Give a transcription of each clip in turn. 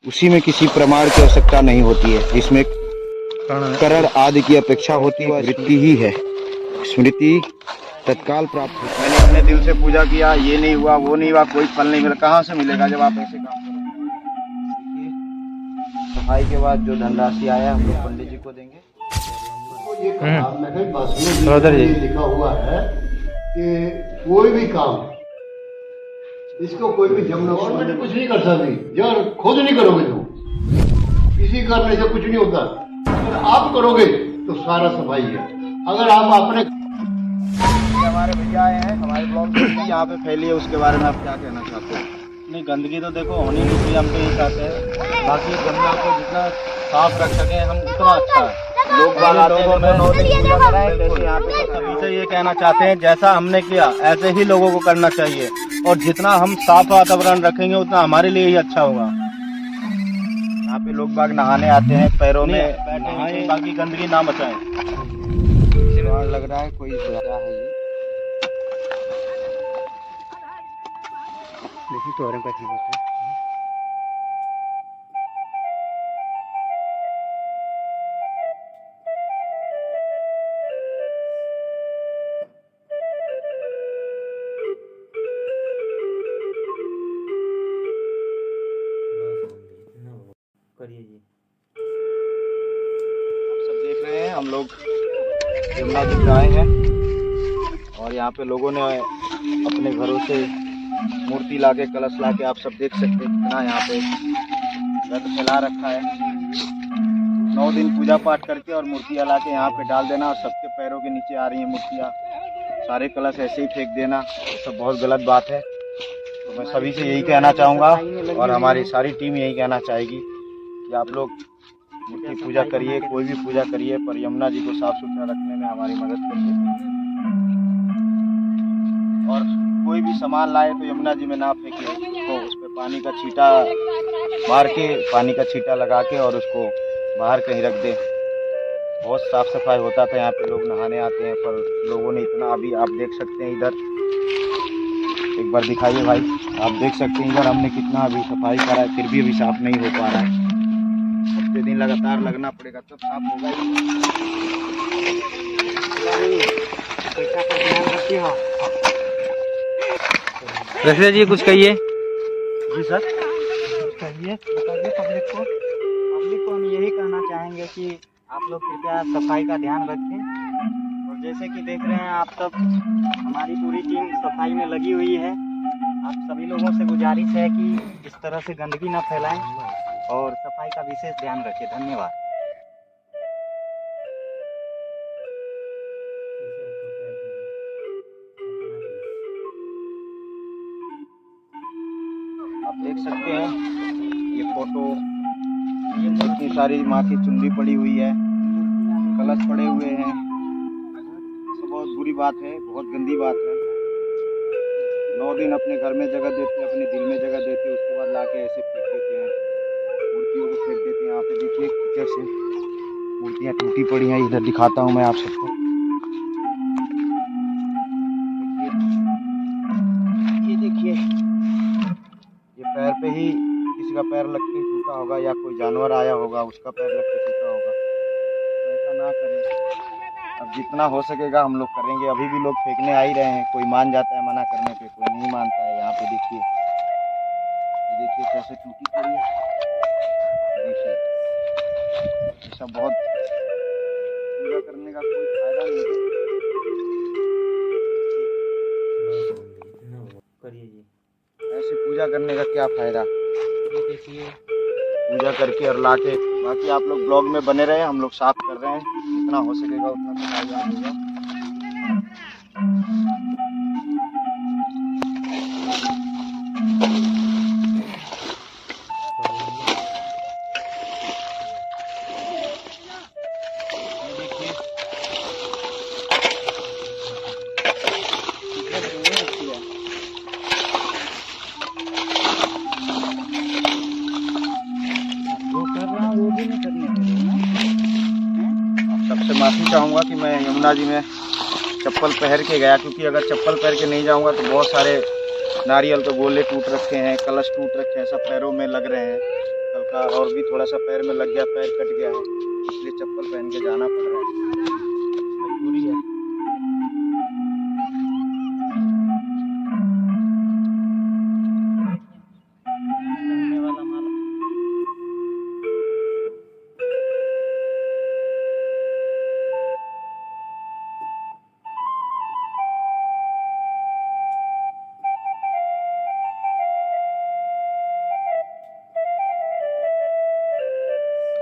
उसी में किसी प्रमाण की आवश्यकता नहीं होती है। इसमें करण आदि की अपेक्षा होती है, वृत्ति ही है। स्मृति तत्काल प्राप्त होती है। मैंने अपने दिल से पूजा किया, ये नहीं हुआ, वो नहीं हुआ, कोई फल नहीं मिला, कहाँ से मिलेगा जब आप ऐसे काम करोगे। सफाई के बाद जो धनराशि आया हम लोग पंडित जी को देंगे। ये लिखा हुआ है कि कोई भी काम इसको कोई भी गवर्नमेंट कुछ नहीं कर सकती यार, खुद नहीं करोगे तो किसी करने से कुछ नहीं होता। अगर आप करोगे तो सारा सफाई है। अगर आप अपने हमारे भैया आए हैं, हमारे ब्लॉग यहाँ पे फैली है, उसके बारे में आप क्या कहना चाहते हैं? नहीं, गंदगी तो देखो होनी नहीं चाहिए, हम तो ये चाहते हैं। बाकी गंगा को जितना साफ रख सकें हम उतना अच्छा है। लोग बाग आते हैं तो 9 दिन पूजा कराएं, जैसे यहाँ पे सभी से ये कहना चाहते हैं जैसा हमने किया ऐसे ही लोगों को करना चाहिए, और जितना हम साफ वातावरण रखेंगे उतना हमारे लिए ही अच्छा होगा। यहाँ पे लोग बाग नहाने आते हैं, पैरों में नहाएं, बाकी गंदगी ना मचाएं। लग रहा है कोई क्या है ये, देखिए तो और कैसी बात है। करिए जी। आप सब देख रहे हैं हम लोग यमुना जी पे आए हैं, और यहाँ पे लोगों ने अपने घरों से मूर्ति लाके, कलश लाके, आप सब देख सकते हैं कितना यहाँ पे गंद फैला रखा है। 9 दिन पूजा पाठ करके और मूर्तियाँ लाके यहाँ पे डाल देना, और सबके पैरों के नीचे आ रही हैं मूर्तियाँ, सारे कलश ऐसे ही फेंक देना, ये सब बहुत गलत बात है। तो मैं सभी से यही कहना चाहूँगा, और हमारी सारी टीम यही कहना चाहेगी कि आप लोग मूर्ति पूजा करिए, कोई भी पूजा करिए, पर यमुना जी को साफ सुथरा रखने में हमारी मदद करिए। और कोई भी सामान लाए तो यमुना जी में ना फेंकिए, उसको उस पर पानी का छींटा मार के, पानी का छींटा लगा के और उसको बाहर कहीं रख दें। बहुत साफ सफाई होता था यहाँ पे, लोग नहाने आते हैं, पर लोगों ने इतना, अभी आप देख सकते हैं इधर, एक बार दिखाइए भाई, आप देख सकते हैं इधर हमने कितना अभी सफाई करा है, फिर भी अभी साफ नहीं हो पा रहा है। हफ्ते दिन लगातार लगना पड़ेगा तब साफ होगा रफीदा जी कुछ कहिए। जी सर, कहिए, बताइए पब्लिक को हम यही कहना चाहेंगे कि आप लोग कृपया सफाई का ध्यान रखें। और जैसे कि देख रहे हैं आप सब, हमारी पूरी टीम सफाई में लगी हुई है। आप सभी लोगों से गुजारिश है कि इस तरह से गंदगी न फैलाएं और सफाई का विशेष ध्यान रखें। धन्यवाद। आप देख सकते हैं ये फोटो, ये इतनी सारी माँ की चुनरी पड़ी हुई है, कलश पड़े हुए हैं, तो बहुत बुरी बात है, बहुत गंदी बात है। 9 दिन अपने घर में जगह देते हैं, अपने दिल में जगह देते हैं, उसके बाद लाके ऐसे फेंक देते हैं, मूर्तियों को फेंक देते हैं। यहाँ पे देखिए कैसे मूर्तियाँ टूटी पड़ी हैं, इधर दिखाता हूँ मैं आप सबको। ये देखिए, ये पैर पे ही किसी का पैर लग के टूटा होगा, या कोई जानवर आया होगा उसका पैर लग के टूटा होगा। तो ऐसा ना करें, अब जितना हो सकेगा हम लोग करेंगे। अभी भी लोग फेंकने आ ही रहे हैं, कोई मान जाता है मना करने पे, कोई नहीं मानता है। यहाँ पे देखिए, ये देखिए कैसे टूटी पड़ी है, देखिए ये सब बहुत पूजा करने का कोई फायदा नहीं है। करिए जी। ऐसे पूजा करने का क्या फायदा? ये देखिए, पूजा करके और लाके, बाकी आप लोग ब्लॉग में बने रहे, हम लोग साफ कर रहे हैं, जितना हो सकेगा उतना सफाई होगा। सबसे माफ़ी चाहूँगा कि मैं यमुना जी में चप्पल पहन के गया, क्योंकि अगर चप्पल पहन के नहीं जाऊँगा तो बहुत सारे नारियल के गोले टूट रखे हैं, कलश टूट रखे हैं, सब पैरों में लग रहे हैं। कल का और भी थोड़ा सा पैर में लग गया, पैर कट गया है, इसलिए चप्पल पहन के जाना पड़ रहा है, मजबूरी है। पहनने वाला माल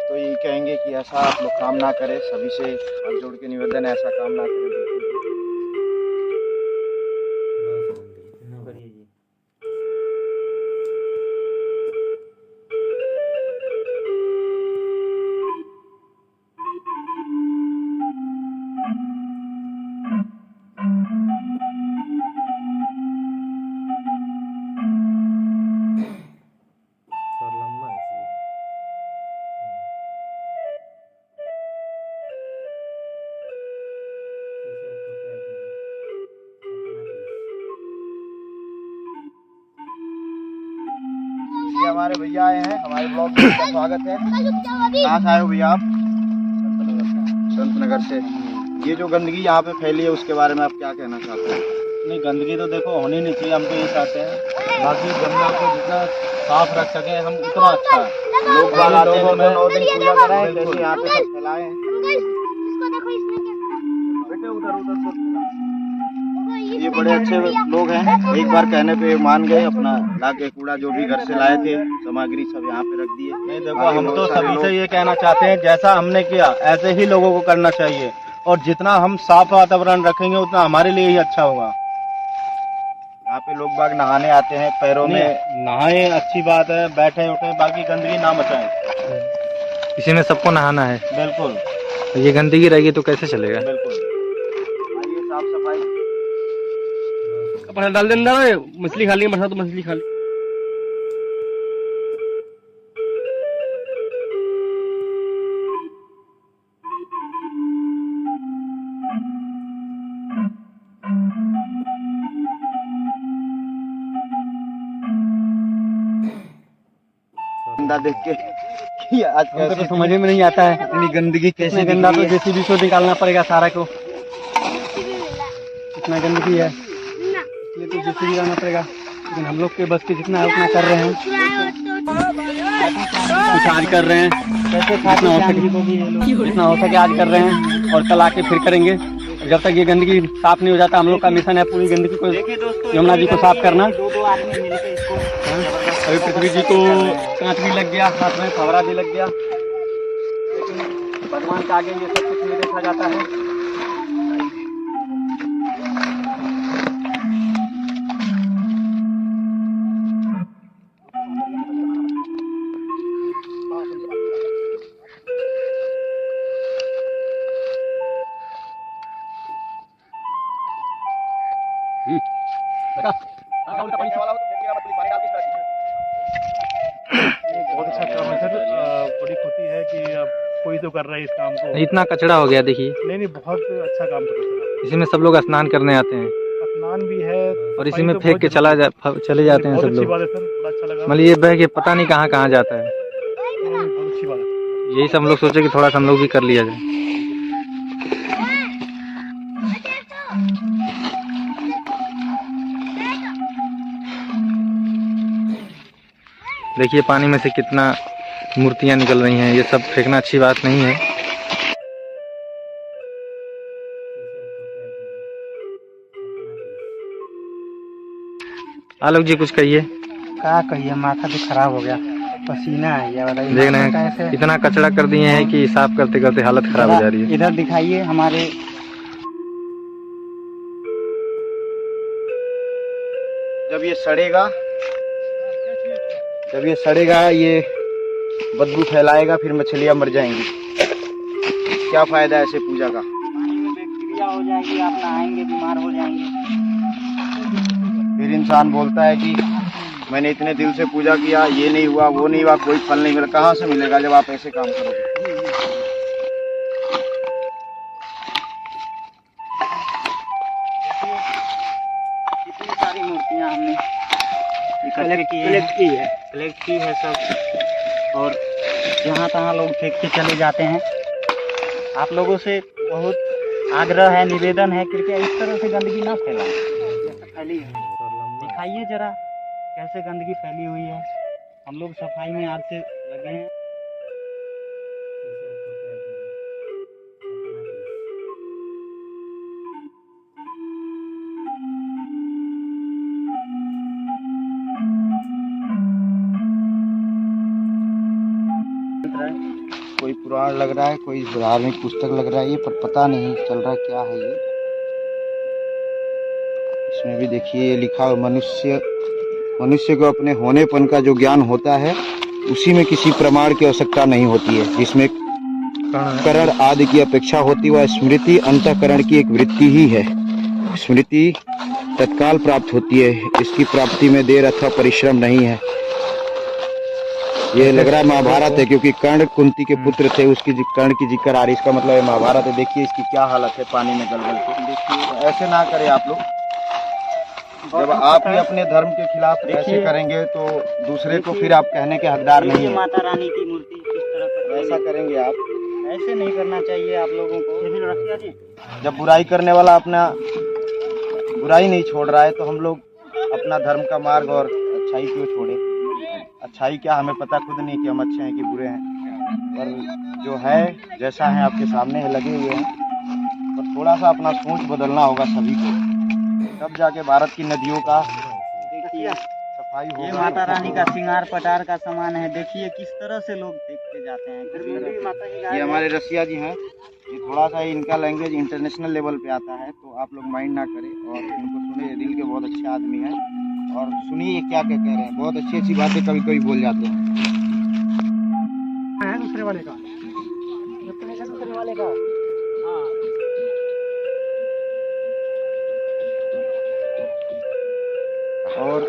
तो यही कहेंगे कि ऐसा आप लोग काम ना करें, सभी से हाथ जोड़ के निवेदन है, ऐसा काम ना करें बिल्कुल भी। करिए जी। ये हमारे भैया आए हैं, हमारे ब्लॉग में उनका स्वागत है। कहाँ से आए हो भैया आप? संत नगर से। ये जो गंदगी यहाँ पे फैली है उसके बारे में आप क्या कहना चाहते हैं? नहीं, गंदगी तो देखो होनी नहीं चाहिए, हम तो ये चाहते हैं। बाकी गंगा को जितना साफ रख सकें हम उतना अच्छा है। लोग बाग आते हैं तो 9 दिन पूजा कराएं, अंकल, जैसे यहाँ पे सब फैलाए हैं। इसको देखो, इसमें क्या बेटे उधर उधर सब ये बड़े अच्छे लोग हैं, एक बार कहने पे मान गए, अपना लाके कूड़ा जो भी घर से लाए थे सामग्री सब यहाँ पे रख दिए। नहीं देखो, हम तो सभी से ये कहना चाहते हैं जैसा हमने किया ऐसे ही लोगों को करना चाहिए, और जितना हम साफ वातावरण रखेंगे उतना हमारे लिए ही अच्छा होगा। यहाँ पे लोग बाग नहाने आते हैं, पैरों में नहाए अच्छी बात है, बैठे उठे, बाकी गंदगी ना मचाएं। इसी में सबको नहाना है। बिल्कुल ये गंदगी रहेगी तो कैसे चलेगा? बिल्कुल। आइए साफ सफाई अपना डाल देना, मछली खा ली, बरसात तो मछली खा ली। गंदा देख के कि आज हमको तो कैसे समझ में नहीं आता है इतनी गंदगी कैसे गंदा, तो जेसीबी को निकालना पड़ेगा सारा को। इतना गंदगी है इसलिए तो जेसीबी निकालना पड़ेगा, लेकिन हम लोग के बस के जितना है उतना कर रहे हैं, कुछ आज कर रहे हैं, जितना हो सके आज कर रहे हैं, और कल आके फिर करेंगे। जब तक ये गंदगी साफ नहीं हो जाता, हम लोग का मिशन है पूरी गंदगी को, यमुना जी को साफ करना। दो आदमी मिलकर इसको अभी पृथ्वी जी को कांच भी लग गया, हाथ में फवरा भी लग गया, लेकिन भगवान के आगे ये सब कुछ नहीं देखा जाता है। बहुत अच्छा काम है सर। बड़ी खुशी है कि अब कोई तो कर रहा है इस काम को। इतना कचरा हो गया देखिए, नहीं, बहुत अच्छा काम कर रहे हैं। इसी में सब लोग स्नान करने आते हैं स्नान भी है और इसी में फेंक के चले जाते हैं बहुत सब अच्छी लोग। बात है सर, बड़ा अच्छा लगा। मतलब ये बह के पता नहीं कहाँ कहाँ जाता है। बहुत अच्छी बात है। यही सब हम लोग सोचे कि थोड़ा सा हम लोग भी कर लिया जाए। देखिए पानी में से कितना मूर्तियां निकल रही हैं, ये सब फेंकना अच्छी बात नहीं है। आलोक जी कुछ कहिए। क्या कहिए, माथा तो खराब हो गया, पसीना है ये बताइए। देख रहे हैं इतना कचरा कर दिए हैं कि साफ करते करते हालत खराब हो जा रही है। इधर दिखाइए हमारे, जब ये सड़ेगा ये बदबू फैलाएगा, फिर मछलियां मर जाएंगी। क्या फायदा है ऐसे पूजा का? पानी में बैक्टीरिया हो जाएगी, आप नहाएंगे बीमार हो जाएंगे। फिर इंसान बोलता है कि मैंने इतने दिल से पूजा किया, ये नहीं हुआ, वो नहीं हुआ, कोई फल नहीं मिला। कहाँ से मिलेगा जब आप ऐसे काम करोगे? कितनी सारी मूर्तियाँ हमने कलेक्ट की है सब। और जहाँ तहाँ लोग फेंक के चले जाते हैं। आप लोगों से बहुत आग्रह है, निवेदन है, कृपया इस तरह से गंदगी ना फैलाएं। जैसे फैली है, दिखाइए जरा कैसे गंदगी फैली हुई है। हम लोग सफाई में आज से लगे हैं। कोई पुराण लग रहा है, कोई धार्मिक पुस्तक लग रहा है ये, पर पता नहीं चल रहा क्या है ये। इसमें भी देखिए ये लिखा हुआ, मनुष्य को अपने होनेपन का जो ज्ञान होता है उसी में किसी प्रमाण की आवश्यकता नहीं होती है। जिसमें करण आदि की अपेक्षा होती वह स्मृति अंतःकरण की एक वृत्ति ही है। स्मृति तत्काल प्राप्त होती है, इसकी प्राप्ति में देर अथवा परिश्रम नहीं है। ये लग रहा है महाभारत है, क्योंकि कर्ण कुंती के पुत्र थे, उसकी कर्ण की जिक्र आ रही, इसका मतलब है महाभारत है। देखिए इसकी क्या हालत है पानी में गल के। देखिए ऐसे ना करें आप लोग। जब आप ही अपने धर्म के खिलाफ ऐसे करेंगे तो दूसरे को फिर आप कहने के हकदार नहीं है। माता रानी की मूर्ति किस तरह पर ऐसा करेंगे आप, ऐसे नहीं करना चाहिए आप लोगों को। जब बुराई करने वाला अपना बुराई नहीं छोड़ रहा है तो हम लोग अपना धर्म का मार्ग और अच्छाई क्यों छोड़े। अच्छाई क्या, हमें पता खुद नहीं कि हम अच्छे हैं कि बुरे हैं, पर जो है जैसा है आपके सामने है, लगे हुए हैं। पर थोड़ा सा अपना सोच बदलना होगा सभी को, तब जाके भारत की नदियों का सफाई होगा। ये माता रानी का श्रृंगार पटार का सामान है। देखिए किस तरह से लोग देखते जाते हैं। ये हमारे रसिया जी हैं। ये थोड़ा सा इनका लैंग्वेज इंटरनेशनल लेवल पे आता है, तो आप लोग माइंड ना करें और इनको सुने। दिल के बहुत अच्छे आदमी हैं और सुनिए क्या क्या कह रहे हैं। बहुत अच्छी अच्छी बातें कभी कभी बोल जाते हैं। दूसरे वाले का और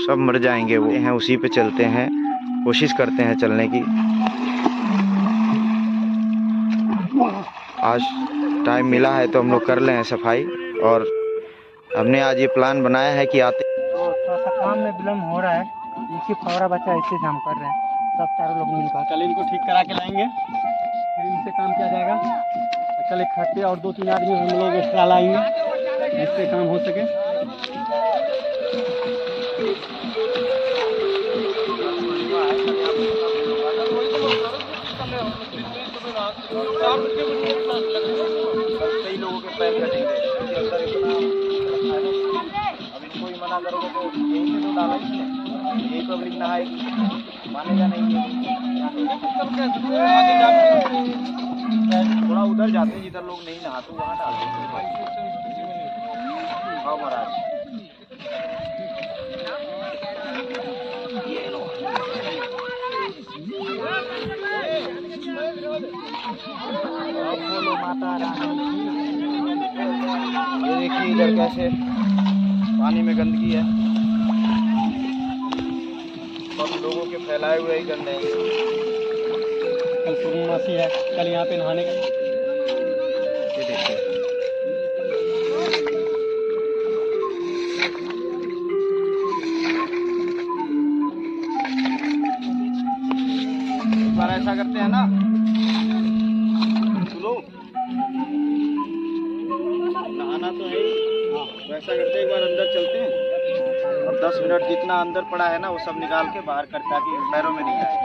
सब मर जाएंगे वो हैं, उसी पे चलते हैं, कोशिश करते हैं चलने की। आज टाइम मिला है तो हम लोग कर लें सफाई। और हमने आज ये प्लान बनाया है कि आते तो थोड़ा सा काम में विलम्ब हो रहा है, इसी फौरा बच्चा इससे हम कर रहे हैं सब चारों लोग मिलकर। कल इनको ठीक करा के लाएंगे, फिर इनसे काम किया जाएगा। कल एक खट्टे और 2-3 आदमी हम लोग एक्स्ट्रा लाएंगे जिससे काम हो सके। कई लोगों के पैर कटेंगे। अब इनको ही मना करोगे तो यहीं से तो डालेंगे, यही पब्लिक नहाएगी, मानेगा नहीं है। थोड़ा उधर जाते हैं जिधर लोग नहीं नहाते वहाँ डालते। हाँ महाराज, बोलो माता रानी। ये देखिए इधर कैसे पानी में गंदगी है, सब लोगों के फैलाए हुए ही गंदे हैं। कल पूर्णमासी है, कल यहाँ पे नहाने का। ये देखिए एक बार ऐसा करते हैं ना, सुनो नहाना तो है ही। वैसा करते हैं, एक बार अंदर चलते हैं और 10 मिनट जितना अंदर पड़ा है ना वो सब निकाल के बाहर करता कि पैरों में नहीं आए।